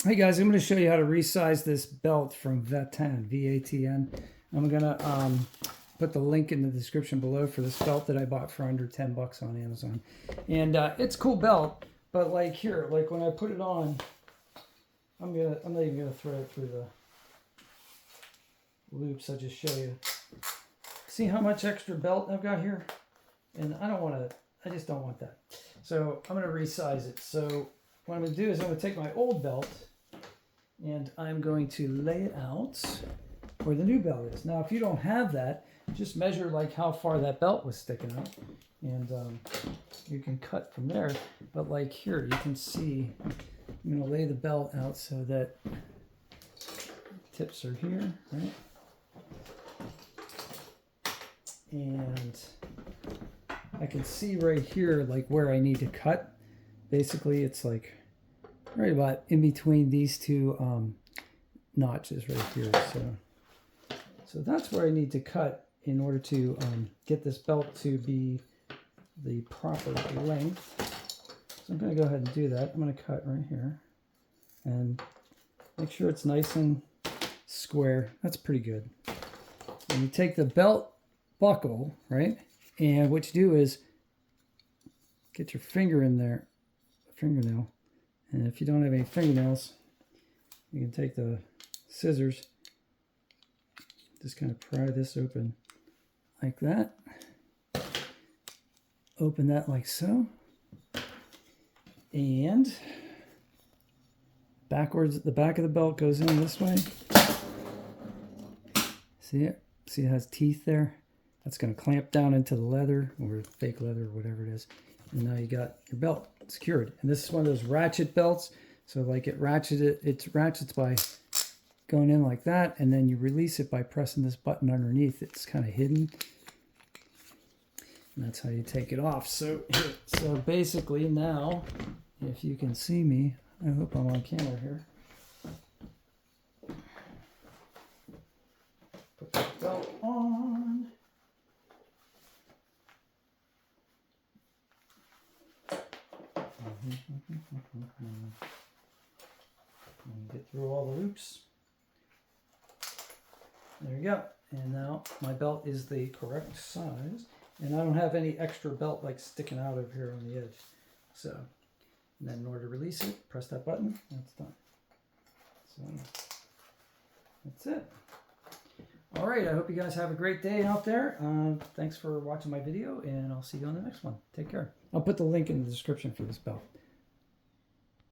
Hey guys, I'm going to show you how to resize this belt from Vatan, V-A-T-N. I'm going to put the link in the description below for this belt that I bought for under 10 bucks on Amazon. And it's a cool belt, but like here, like when I put it on, I'm not even going to thread it through the loops. I'll just show you. See how much extra belt I've got here? And I just don't want that. So I'm going to resize it. So what I'm going to do is I'm going to take my old belt and I'm going to lay it out where the new belt is. Now, if you don't have that, just measure like how far that belt was sticking out, and you can cut from there. But like here, you can see I'm going to lay the belt out so that tips are here, right? And I can see right here like where I need to cut. Basically, it's like right about in between these two notches right here. So that's where I need to cut in order to get this belt to be the proper length. So I'm going to go ahead and do that. I'm going to cut right here and make sure it's nice and square. That's pretty good. And you take the belt buckle, right? And what you do is get your finger in there, fingernail. And if you don't have any fingernails, you can take the scissors, just kind of pry this open like that. Open that like so. And backwards, the back of the belt goes in this way. See it? See it has teeth there? That's going to clamp down into the leather or fake leather or whatever it is. And now you got your belt secured. And this is one of those ratchet belts. So like it ratchets by going in like that, and then you release it by pressing this button underneath. It's kind of hidden. And that's how you take it off. So basically now, if you can see me, I hope I'm on camera here. Put the belt on. And get through all the loops. There you go. And now my belt is the correct size. And I don't have any extra belt like sticking out of here on the edge. So, and then in order to release it, press that button, and it's done. So, that's it. All right, I hope you guys have a great day out there. Thanks for watching my video, and I'll see you on the next one. Take care. I'll put the link in the description for this belt.